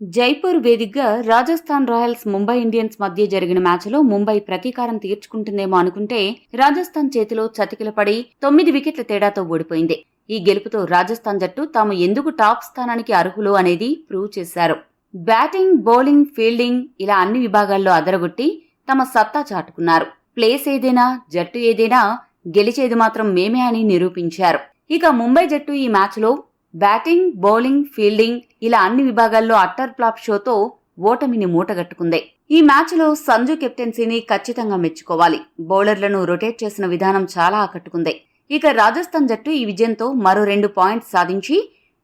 జైపూర్ వేదికగా Rajasthan Royals Mumbai Indians మధ్య జరిగిన మ్యాచ్లో ముంబై ప్రతీకారం తీర్చుకుంటుందేమో అనుకుంటే రాజస్థాన్ చేతిలో చతికిలపడి 9 వికెట్ల తేడాతో ఓడిపోయింది. ఈ గెలుపుతో రాజస్థాన్ జట్టు తాము ఎందుకు టాప్ స్థానానికి అర్హులు అనేది ప్రూవ్ చేశారు. బ్యాటింగ్, బౌలింగ్, ఫీల్డింగ్ ఇలా అన్ని విభాగాల్లో అదరగొట్టి తమ సత్తా చాటుకున్నారు. ప్లేస్ ఏదైనా, జట్టు ఏదైనా గెలిచేది మాత్రం మేమే అని నిరూపించారు. ఇక ముంబై జట్టు ఈ మ్యాచ్లో బ్యాటింగ్, బౌలింగ్, ఫీల్డింగ్ ఇలా అన్ని విభాగాల్లో అట్టర్ ఫ్లాప్ షోతో ఓటమిని మూటగట్టుకుంది. ఈ మ్యాచ్లో సంజు కెప్టెన్సీని ఖచ్చితంగా మెచ్చుకోవాలి. బౌలర్లను రొటేట్ చేసిన విధానం చాలా ఆకట్టుకుంది. ఇక రాజస్థాన్ జట్టు ఈ విజయంతో మరో 2 పాయింట్స్ సాధించి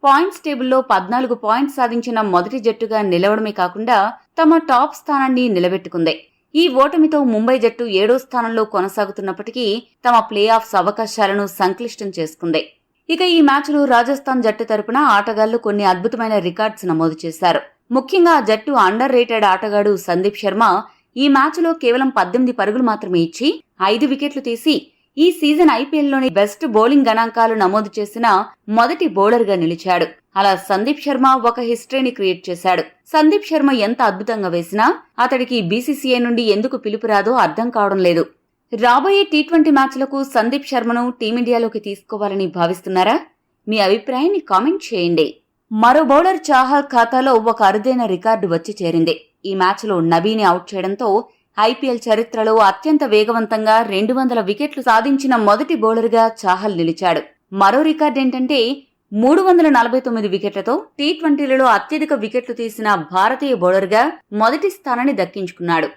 పాయింట్స్ టేబుల్లో 14 పాయింట్స్ సాధించిన మొదటి జట్టుగా నిలవడమే కాకుండా తమ టాప్ స్థానాన్ని నిలబెట్టుకుంది. ఈ ఓటమితో ముంబై జట్టు 7వ స్థానంలో కొనసాగుతున్నప్పటికీ తమ ప్లే ఆఫ్స్ అవకాశాలను సంక్లిష్టం చేసుకుంది. ఇక ఈ మ్యాచ్లో రాజస్థాన్ జట్టు తరపున ఆటగాళ్లు కొన్ని అద్భుతమైన రికార్డ్స్ నమోదు చేశారు. ముఖ్యంగా ఆ జట్టు అండర్ రేటెడ్ ఆటగాడు సందీప్ శర్మ ఈ మ్యాచ్లో కేవలం 18 పరుగులు మాత్రమే ఇచ్చి 5 వికెట్లు తీసి ఈ సీజన్ ఐపీఎల్లోని బెస్ట్ బౌలింగ్ గణాంకాలు నమోదు చేసిన మొదటి బౌలర్గా నిలిచాడు. అలా సందీప్ శర్మ ఒక హిస్టరీని క్రియేట్ చేశాడు. సందీప్ శర్మ ఎంత అద్భుతంగా వేసినా అతడికి బీసీసీఐ నుండి ఎందుకు పిలుపు రాదో అర్థం కావడం లేదు. రాబోయే టీ20 మ్యాచ్లకు సందీప్ శర్మను టీమిండియాలోకి తీసుకోవాలని భావిస్తున్నారా? మీ అభిప్రాయాన్ని కామెంట్ చేయండి. మరో బౌలర్ చాహల్ ఖాతాలో ఒక అరుదైన రికార్డు వచ్చి చేరింది. ఈ మ్యాచ్లో నబీని అవుట్ చేయడంతో ఐపీఎల్ చరిత్రలో అత్యంత వేగవంతంగా 200 వికెట్లు సాధించిన మొదటి బౌలర్గా చాహల్ నిలిచాడు. మరో రికార్డు ఏంటంటే 349 వికెట్లతో టీ20లలో అత్యధిక వికెట్లు తీసిన భారతీయ బౌలర్గా మొదటి స్థానాన్ని దక్కించుకున్నాడు.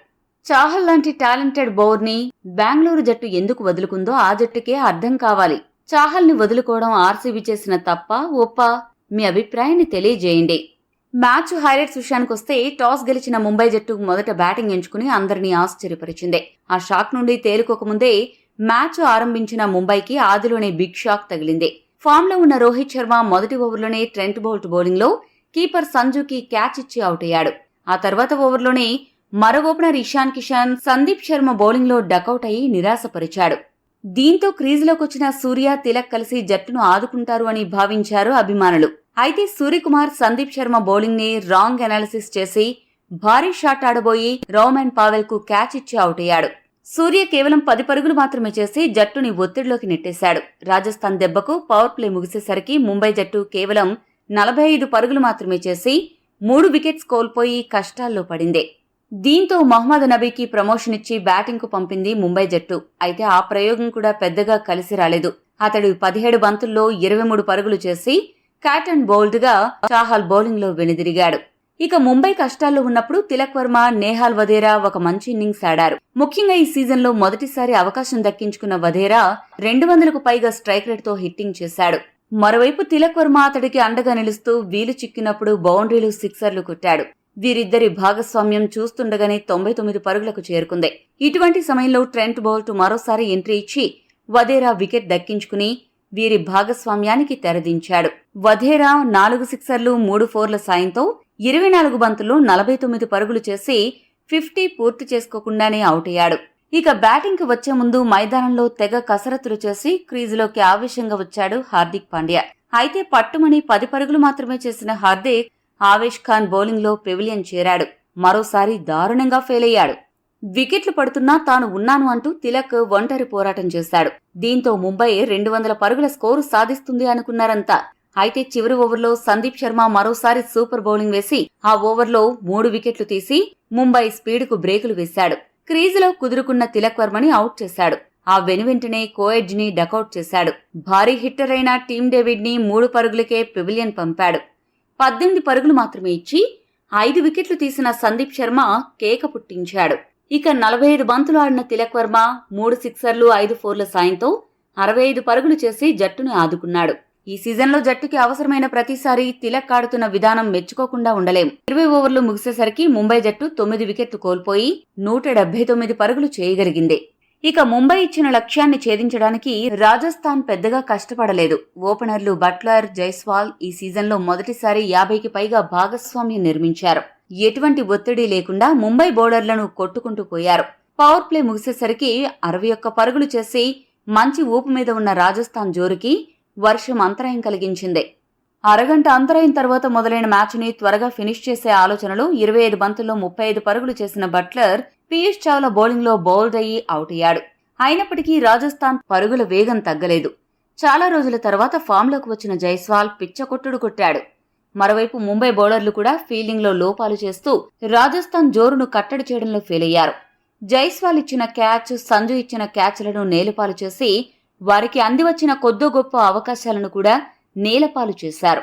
చాహల్ లాంటి టాలెంటెడ్ బౌలర్ని బెంగళూరు జట్టు ఎందుకు వదులుకుందో ఆ జట్టుకే అర్థం కావాలి. చాహల్ ని వదులుకోవడం ఆర్సీబీ చేసిన తప్ప, ఒప్ప? మీ అభిప్రాయాన్ని తెలియజేయండి. మ్యాచ్ హైలైట్స్ విషయానికొస్తే టాస్ గెలిచిన ముంబై జట్టు మొదట బ్యాటింగ్ ఎంచుకుని అందరినీ ఆశ్చర్యపరిచింది. ఆ షాక్ నుండి తేలుకోకముందే మ్యాచ్ ఆరంభించిన ముంబైకి ఆదిలోనే బిగ్ షాక్ తగిలింది. ఫామ్ లో ఉన్న రోహిత్ శర్మ మొదటి ఓవర్లోనే ట్రెంట్ బౌల్ట్ బౌలింగ్ లో కీపర్ సంజుకి క్యాచ్ ఇచ్చి అవుట్ అయ్యాడు. ఆ తర్వాత ఓవర్లోనే మరో ఓపెనర్ ఇషాన్ కిషన్ సందీప్ శర్మ బౌలింగ్ లో డకౌట్ అయి నిరాశపరిచాడు. దీంతో క్రీజులోకొచ్చిన సూర్య, తిలక్ కలిసి జట్టును ఆదుకుంటారు అని భావించారు అభిమానులు. అయితే సూర్యకుమార్ సందీప్ శర్మ బౌలింగ్ ని రాంగ్ అనాలిసిస్ చేసి భారీ షాట్ ఆడబోయి రోమన్ పావెల్ కు క్యాచ్ ఇచ్చి అవుట్ అయ్యాడు. సూర్య కేవలం 10 పరుగులు మాత్రమే చేసి జట్టుని ఒత్తిడిలోకి నెట్టేశాడు. రాజస్థాన్ దెబ్బకు పవర్ ప్లే ముగిసేసరికి ముంబై జట్టు కేవలం 45 పరుగులు మాత్రమే చేసి 3 వికెట్స్ కోల్పోయి కష్టాల్లో పడింది. దీంతో మహమ్మద్ నబీకి ప్రమోషన్ ఇచ్చి బ్యాటింగ్ కు పంపింది ముంబై జట్టు. అయితే ఆ ప్రయోగం కూడా పెద్దగా కలిసి రాలేదు. అతడు 17 బంతుల్లో 23 పరుగులు చేసి క్యాట్ అండ్ బౌల్డ్ గా చాహల్ బౌలింగ్ లో వెనుదిరిగాడు. ఇక ముంబై కష్టాల్లో ఉన్నప్పుడు తిలక్ వర్మ, నేహాల్ వధేరా ఒక మంచి ఇన్నింగ్స్ ఆడారు. ముఖ్యంగా ఈ సీజన్ లో మొదటిసారి అవకాశం దక్కించుకున్న వధేరా 200కు పైగా స్ట్రైక్ రేట్ తో హిట్టింగ్ చేశాడు. మరోవైపు తిలక్ వర్మ అతడికి అండగా నిలుస్తూ వీలు చిక్కినప్పుడు బౌండరీలు, సిక్సర్లు కొట్టాడు. వీరిద్దరి భాగస్వామ్యం చూస్తుండగానే 99 పరుగులకు చేరుకుంది. ఇటువంటి సమయంలో ట్రెంట్ బౌల్ట్ మరోసారి ఎంట్రీ ఇచ్చి వధేరా వికెట్ దక్కించుకుని వీరి భాగస్వామ్యానికి తెరదించాడు. వధేరా 4 సిక్సర్లు, 3 ఫోర్ల సాయంతో 24 బంతుల్లో 49 పరుగులు చేసి 50 పూర్తి చేసుకోకుండానే అవుట్ అయ్యాడు. ఇక బ్యాటింగ్ కు వచ్చే ముందు మైదానంలో తెగ కసరత్తులు చేసి క్రీజులోకి ఆవేశంగా వచ్చాడు హార్దిక్ పాండ్యా. అయితే పట్టుమని 10 పరుగులు మాత్రమే చేసిన హార్దిక్ ఆవేష్ ఖాన్ బౌలింగ్ లో పెవిలియన్ చేరాడు. మరోసారి దారుణంగా ఫెయిల్ అయ్యాడు. వికెట్లు పడుతున్నా తాను ఉన్నాను అంటూ తిలక్ ఒంటరి పోరాటం చేశాడు. దీంతో ముంబై 200 పరుగుల స్కోరు సాధిస్తుంది అనుకున్నారంతా. అయితే చివరి ఓవర్లో సందీప్ శర్మ మరోసారి సూపర్ బౌలింగ్ వేసి ఆ ఓవర్లో 3 వికెట్లు తీసి ముంబై స్పీడ్కు బ్రేకులు వేశాడు. క్రీజులో కుదురుకున్న తిలక్ వర్మని అవుట్ చేశాడు. ఆ వెనువెంటనే కోయెడ్జ్ ని డకౌట్ చేశాడు. భారీ హిట్టర్ అయిన టీమ్ డేవిడ్ ని 3 పరుగులకే పెవిలియన్ పంపాడు. 18 పరుగులు మాత్రమే ఇచ్చి 5 వికెట్లు తీసిన సందీప్ శర్మ కేక పుట్టించాడు. ఇక 45 బంతులు ఆడిన తిలక్ వర్మ 3 సిక్సర్లు, 5 ఫోర్ల సాయంతో 65 పరుగులు చేసి జట్టుని ఆదుకున్నాడు. ఈ సీజన్లో జట్టుకి అవసరమైన ప్రతిసారి తిలక్ ఆడుతున్న విధానం మెచ్చుకోకుండా ఉండలేం. 20 ఓవర్లు ముగిసేసరికి ముంబై జట్టు 9 వికెట్లు కోల్పోయి 179 పరుగులు చేయగలిగింది. ఇక ముంబై ఇచ్చిన లక్ష్యాన్ని ఛేదించడానికి రాజస్థాన్ పెద్దగా కష్టపడలేదు. ఓపెనర్లు బట్లర్, జైస్వాల్ ఈ సీజన్లో మొదటిసారి 50కి పైగా భాగస్వామ్యం నిర్మించారు. ఎటువంటి ఒత్తిడి లేకుండా ముంబై బౌలర్లను కొట్టుకుంటూ పోయారు. పవర్ ప్లే ముగిసేసరికి 61 పరుగులు చేసి మంచి ఊపు మీద ఉన్న రాజస్థాన్ జోరుకి వర్షం అంతరాయం కలిగించింది. అరగంట అంతరాయం తర్వాత మొదలైన మ్యాచ్ని త్వరగా ఫినిష్ చేసే ఆలోచనలో 25 బంతుల్లో 35 పరుగులు చేసిన బట్లర్ పీయూష్ చావ్లా బౌలింగ్లో బౌల్డ్ అయ్యి అవుట్ అయ్యాడు. అయినప్పటికీ రాజస్థాన్ పరుగుల వేగం తగ్గలేదు. చాలా రోజుల తర్వాత ఫామ్లోకి వచ్చిన జైస్వాల్ పిచ్చకొట్టుడు కొట్టాడు. మరోవైపు ముంబై బౌలర్లు కూడా ఫీల్డింగ్లో లోపాలు చేస్తూ రాజస్థాన్ జోరును కట్టడి చేయడంలో ఫెయిల్ అయ్యారు. జైస్వాల్ ఇచ్చిన క్యాచ్, సంజు ఇచ్చిన క్యాచ్లను నేలపాలు చేసి వారికి అందివచ్చిన కొద్దో గొప్ప అవకాశాలను కూడా నేలపాలు చేశారు.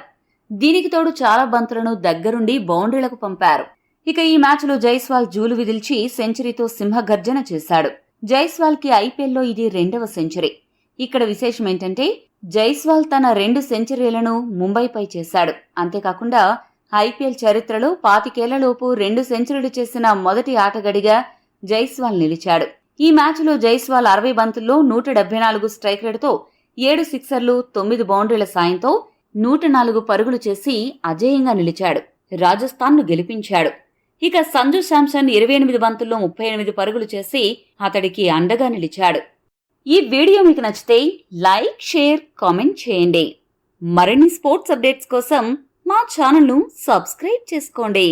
దీనికి తోడు చాలా బంతులను దగ్గరుండి బౌండరీలకు పంపారు. ఇక ఈ మ్యాచ్లో జైస్వాల్ జూలు విదిల్చి సెంచరీతో సింహగర్జన చేశాడు. జైస్వాల్కి ఐపీఎల్లో ఇది 2వ సెంచరీ. ఇక్కడ విశేషమేంటంటే జైస్వాల్ తన 2 సెంచరీలను ముంబైపై చేశాడు. అంతేకాకుండా ఐపీఎల్ చరిత్రలో 25 ఏళ్లలోపు 2 సెంచరీలు చేసిన మొదటి ఆటగాడిగా జైస్వాల్ నిలిచాడు. ఈ మ్యాచ్లో జైస్వాల్ 60 బంతుల్లో 174 స్ట్రైక్ రేటుతో 7 సిక్సర్లు, 9 బౌండరీల సాయంతో 104 పరుగులు చేసి అజేయంగా నిలిచాడు. రాజస్థాన్ను గెలిపించాడు. ఇక సంజు శాంసన్ 28 బంతుల్లో 38 పరుగులు చేసి అతడికి అండగా నిలిచాడు. ఈ వీడియో మీకు నచ్చితే లైక్, షేర్, కామెంట్ చేయండి. మరిన్ని స్పోర్ట్స్ అప్డేట్స్ కోసం మా ఛానల్ను సబ్స్క్రైబ్ చేసుకోండి.